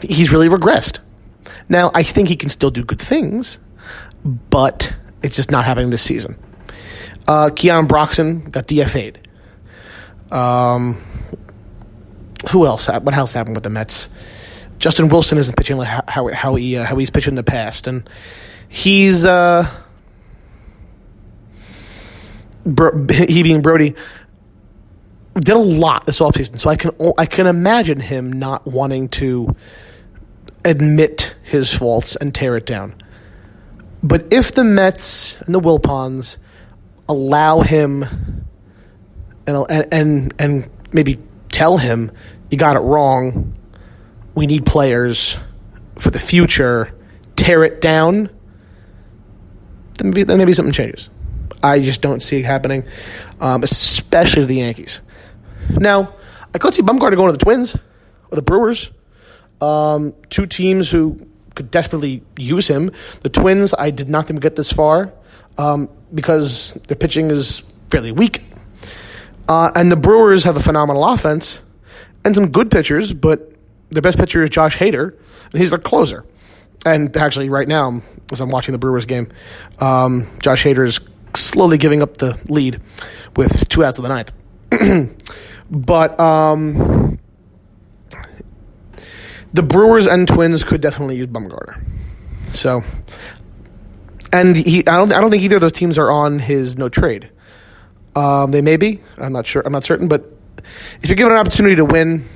He's really regressed. Now, I think he can still do good things, but it's just not happening this season. Keon Broxton got DFA'd. Who else? What else happened with the Mets? Justin Wilson isn't pitching like how he's pitched in the past, and he's he being Brody did a lot this offseason. So I can imagine him not wanting to admit his faults and tear it down. But if the Mets and the Wilpons allow him and maybe tell him, you got it wrong, we need players for the future, tear it down, then maybe something changes. I just don't see it happening, especially to the Yankees. Now, I could see Bumgarner going to the Twins or the Brewers, two teams who could desperately use him. The Twins, I did not think would get this far because their pitching is fairly weak. And the Brewers have a phenomenal offense and some good pitchers, but their best pitcher is Josh Hader, and he's their closer. And actually, right now, as I'm watching the Brewers game, Josh Hader is slowly giving up the lead with 2 outs of the ninth. But the Brewers and Twins could definitely use Bumgarner. So, and I don't think either of those teams are on his no trade. They may be. I'm not sure. I'm not certain. But if you're given an opportunity to win,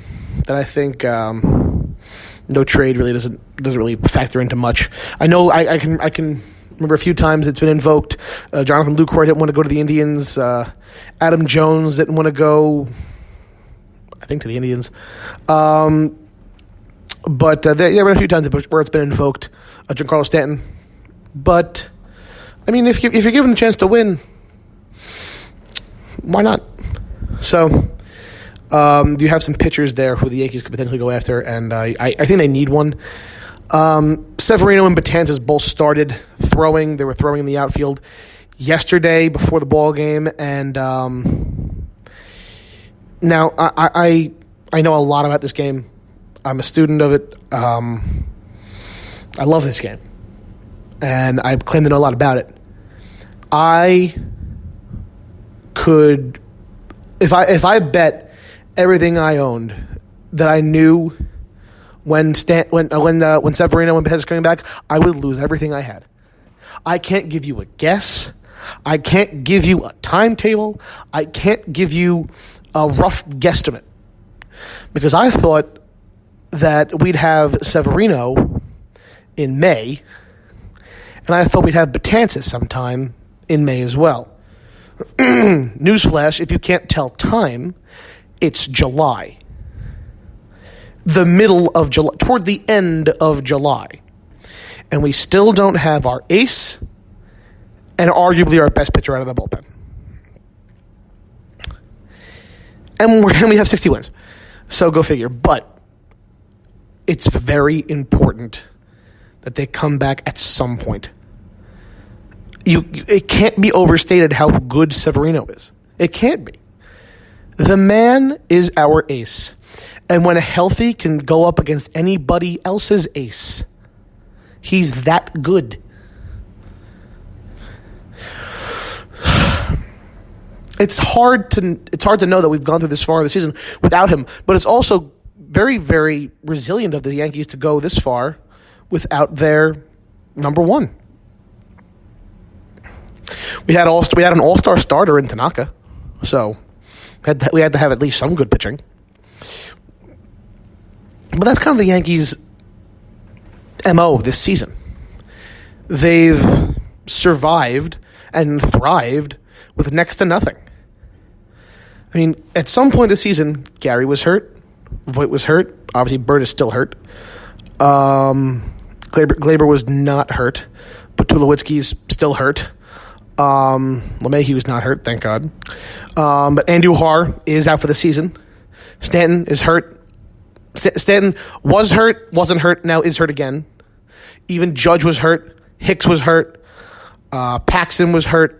then I think no trade really doesn't really factor into much. I know I can remember a few times it's been invoked. Jonathan Lucroy didn't want to go to the Indians. Adam Jones didn't want to go, I think, to the Indians. But there have been a few times where it's been invoked. Giancarlo Stanton. But I mean, if you're given the chance to win, why not? So, you have some pitchers there who the Yankees could potentially go after, and I think they need one. Severino and Betances both started throwing. They were throwing in the outfield yesterday before the ball game, and now I know a lot about this game. I'm a student of it. I love this game, and I claim to know a lot about it. I could, if I bet everything I owned that I knew when Severino and Betances coming back, I would lose everything I had. I can't give you a guess. I can't give you a timetable. I can't give you a rough guesstimate because I thought that we'd have Severino in May, and I thought we'd have Betances sometime in May as well. Newsflash, if you can't tell time, it's July. The middle of July, toward the end of July. And we still don't have our ace and arguably our best pitcher out of the bullpen. And we have 60 wins. So go figure. But it's very important that they come back at some point. It can't be overstated how good Severino is. It can't be. The man is our ace. And when healthy, can go up against anybody else's ace. He's that good. It's hard to know that we've gone through this far in the season without him, but it's also very, very resilient of the Yankees to go this far without their number one. We had an all-star starter in Tanaka, so we had to have at least some good pitching. But that's kind of the Yankees' MO this season. They've survived and thrived with next to nothing. I mean, at some point this season, Gary was hurt. Voit was hurt. Obviously, Bird is still hurt. Glaber was not hurt, but Tulowitzki's still hurt. LeMahieu was not hurt, thank God. But Andujar is out for the season. Stanton is hurt. Stanton was hurt, wasn't hurt, now is hurt again. Even Judge was hurt. Hicks was hurt. Paxton was hurt.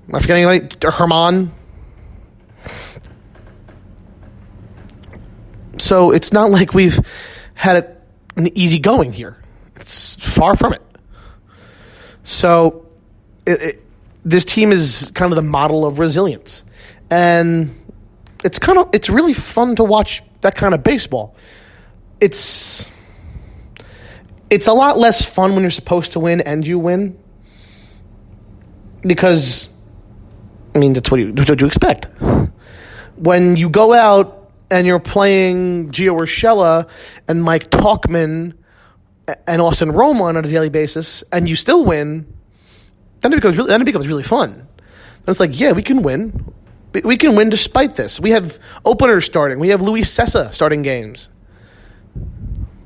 Am I forgetting anybody? Herman. So it's not like we've had it an easy going here. It's far from it. So this team is kind of the model of resilience. And it's really fun to watch that kind of baseball. It's a lot less fun when you're supposed to win and you win. Because, I mean, that's what you expect. When you go out and you're playing Gio Urshela and Mike Tauchman and Austin Roma on a daily basis, and you still win, then it becomes really fun. Then it's like, yeah, we can win. We can win despite this. We have openers starting. We have Luis Cessa starting games.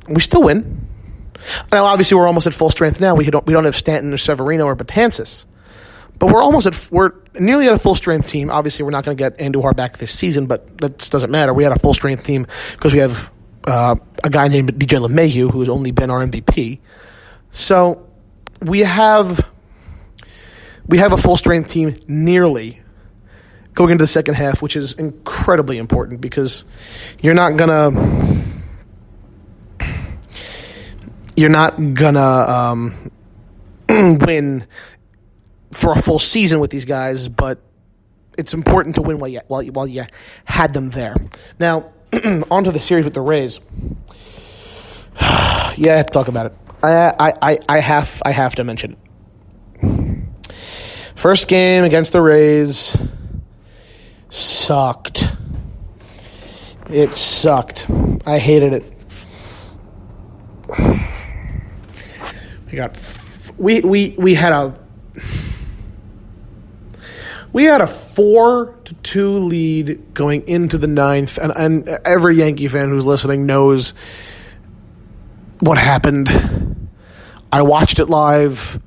We still win. Now, obviously, we're almost at full strength now. We don't have Stanton or Severino or Betances. But we're nearly at a full strength team. Obviously, we're not going to get Andujar back this season, but that doesn't matter. We had a full strength team because we have a guy named DJ LeMahieu who's only been our MVP. So we have a full strength team nearly going into the second half, which is incredibly important because you're not gonna win for a full season with these guys, but it's important to win while you had them there. Now, on to the series with the Rays. Yeah, I have to talk about it. I have to mention it. First game against the Rays sucked. It sucked. I hated it. We had a 4-2 lead going into the ninth, and every Yankee fan who's listening knows what happened. I watched it live.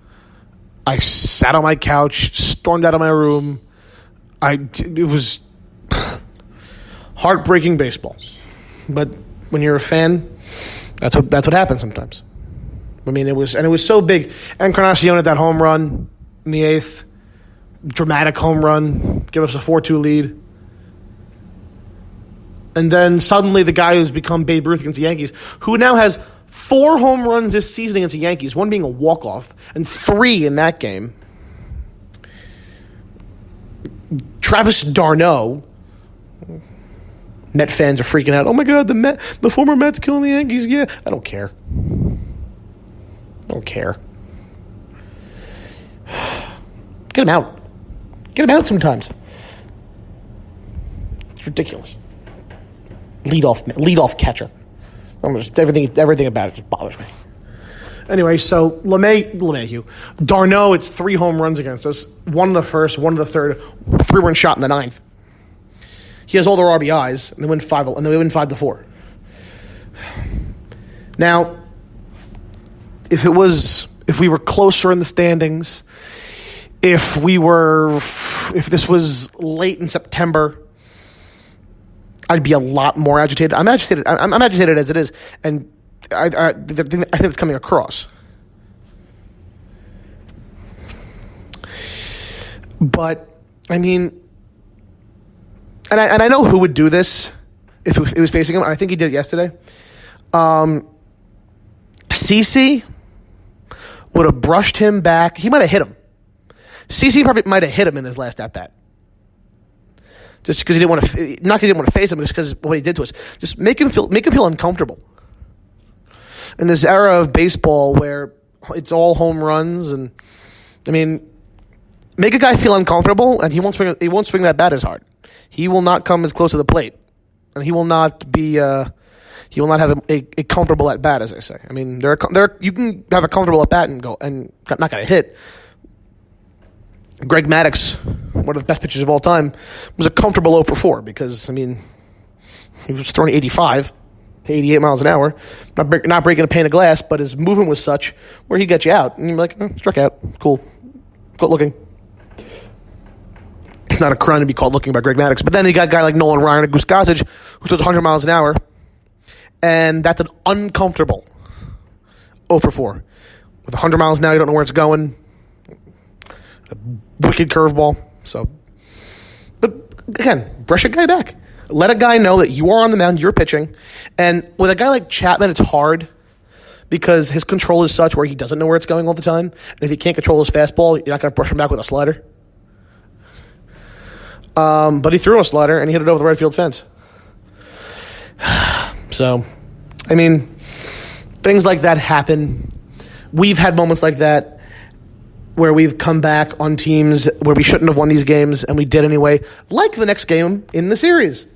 I sat on my couch, stormed out of my room. It was heartbreaking baseball. But when you're a fan, that's what happens sometimes. I mean, it was so big. Encarnacion had that home run in the eighth. Dramatic home run, give us a 4-2 lead. And then suddenly the guy who's become Babe Ruth against the Yankees, who now has 4 home runs this season against the Yankees, one being a walk-off, and 3 in that game. Travis d'Arnaud. Met fans are freaking out. Oh my God, the former Mets killing the Yankees. Yeah, I don't care. Get him out. Get him out sometimes. It's ridiculous. Lead off catcher. Everything about it just bothers me. Anyway, so LeMahieu. d'Arnaud, it's 3 home runs against us. 1 in the first, 1 in the third, 3 run shot in the ninth. He has all their RBIs, and they win 5-4. Now, if we were closer in the standings, if this was late in September, I'd be a lot more agitated. I'm agitated. I'm agitated as it is, and I think it's coming across. But I mean, and I know who would do this if it was facing him. I think he did it yesterday. CC would have brushed him back. He might have hit him. CC probably might have hit him in his last at-bat. Just because he didn't want to, not because he didn't want to face him, but just because what he did to us. Just make him feel uncomfortable. In this era of baseball where it's all home runs, and I mean, make a guy feel uncomfortable, and he won't swing that bat as hard. He will not come as close to the plate, and he will not have a comfortable at bat, as I say. I mean, you can have a comfortable at bat and not get a hit. Greg Maddux, one of the best pitchers of all time, was a comfortable 0 for 4 because, I mean, he was throwing 85 to 88 miles an hour, not breaking a pane of glass, but his movement was such where he'd get you out. And you're like, struck out. Cool. Good looking. It's not a crime to be caught looking by Greg Maddux. But then you got a guy like Nolan Ryan or Goose Gossage who throws 100 miles an hour, and that's an uncomfortable 0 for 4. With 100 miles an hour, you don't know where it's going. A wicked curveball. So, but again, brush a guy back. Let a guy know that you are on the mound, you're pitching. And with a guy like Chapman, it's hard because his control is such where he doesn't know where it's going all the time. And if he can't control his fastball, you're not going to brush him back with a slider. But he threw a slider and he hit it over the right field fence. So, I mean, things like that happen. We've had moments like that where we've come back on teams where we shouldn't have won these games, and we did anyway, like the next game in the series.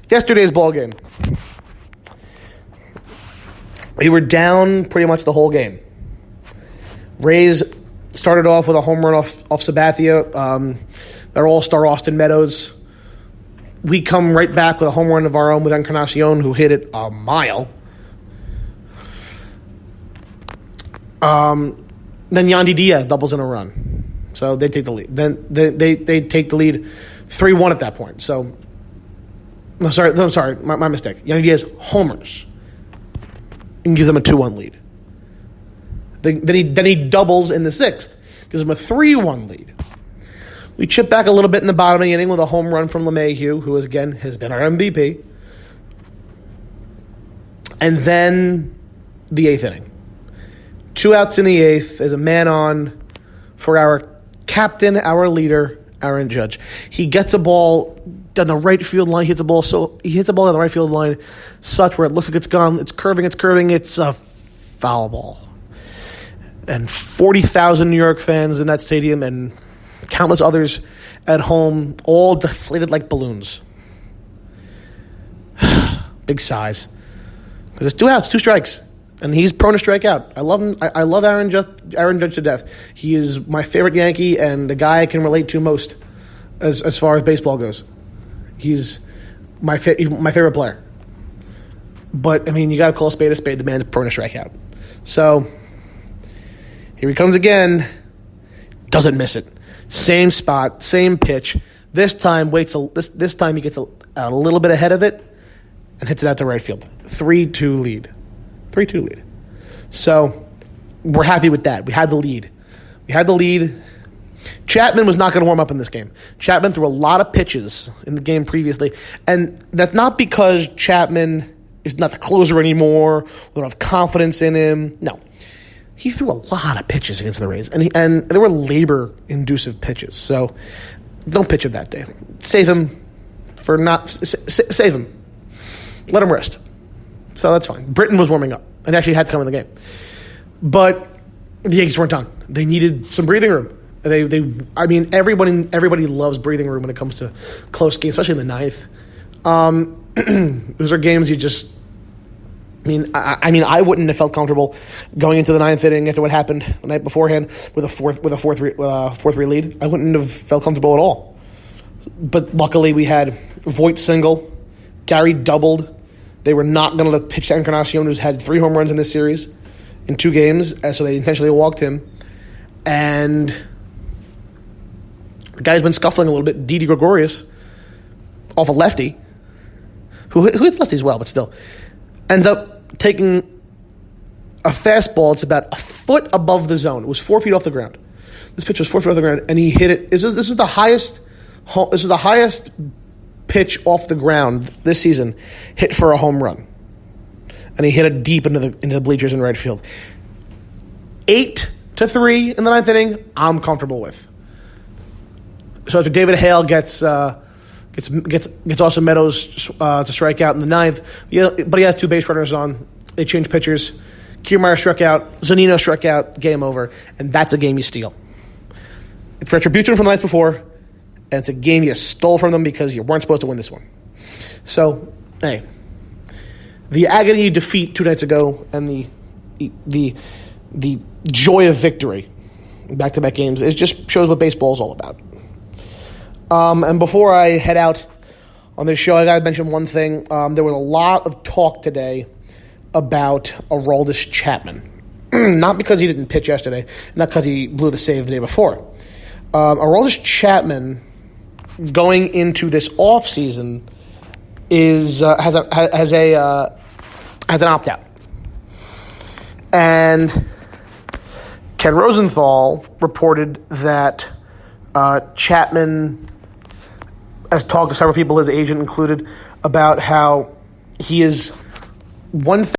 Yesterday's ball game. We were down pretty much the whole game. Rays started off with a home run off Sabathia. Their all-star Austin Meadows. We come right back with a home run of our own with Encarnacion, who hit it a mile. Then Yandy Diaz doubles in a run. So they take the lead. Then they take the lead 3-1 at that point. So, I'm sorry, my mistake. Yandy Diaz homers and gives them a 2-1 lead. Then he doubles in the sixth, gives them a 3-1 lead. We chip back a little bit in the bottom of the inning with a home run from LeMahieu, who again has been our MVP. And then the eighth inning. 2 outs in the eighth. There's a man on for our captain, our leader, Aaron Judge. He gets a ball down the right field line. He hits a ball down the right field line, such where it looks like it's gone. It's curving. It's a foul ball. And 40,000 New York fans in that stadium and countless others at home, all deflated like balloons. Big sighs. Because it's 2 outs, 2 strikes. And he's prone to strike out. I love him. I love Aaron Judge to death. He is my favorite Yankee and the guy I can relate to most as far as baseball goes. He's my favorite player. But, I mean, you got to call a spade a spade. The man's prone to strike out. So, here he comes again. Doesn't miss it. Same spot, same pitch. This time this time he gets a little bit ahead of it and hits it out to right field. 3-2 lead. 3-2 lead. So we're happy with that. We had the lead. Chapman was not going to warm up in this game. Chapman threw a lot of pitches in the game previously, and that's not because Chapman is not the closer anymore. We don't have confidence in him. No. He threw a lot of pitches against the Rays, and there were labor-inducive pitches. So don't pitch him that day. Save him. Let him rest. So that's fine. Britton was warming up and actually had to come in the game. But the Yankees weren't done. They needed some breathing room. Everybody loves breathing room when it comes to close games, especially in the ninth. Those are games you just... I wouldn't have felt comfortable going into the ninth inning after what happened the night beforehand with a 4-3 lead. I wouldn't have felt comfortable at all. But luckily, we had Voit single, Gary doubled. They were not going to pitch to Encarnacion, who's had 3 home runs in this series in 2 games, so they intentionally walked him. And the guy's been scuffling a little bit, Didi Gregorius, off a lefty, who hits lefties well, but still ends up taking a fastball. It's about a foot above the zone. It was 4 feet off the ground. This pitch was 4 feet off the ground, and he hit it. This was the highest pitch off the ground this season, hit for a home run, and he hit it deep into the bleachers in right field. 8-3 in the ninth inning. I'm comfortable with. So after David Hale gets Austin Meadows to strike out in the ninth, but he has 2 base runners on. They change pitchers. Kiermaier struck out. Zunino struck out. Game over. And that's a game you steal. It's retribution from the night before, and it's a game you stole from them because you weren't supposed to win this one. So, hey, the agony of defeat 2 nights ago and the joy of victory in back-to-back games, it just shows what baseball is all about. And before I head out on this show, I got to mention one thing. There was a lot of talk today about Aroldis Chapman. Not because he didn't pitch yesterday, not because he blew the save the day before. Aroldis Chapman, going into this offseason, has an opt-out. And Ken Rosenthal reported that Chapman has talked to several people, his agent included, about how he is one thing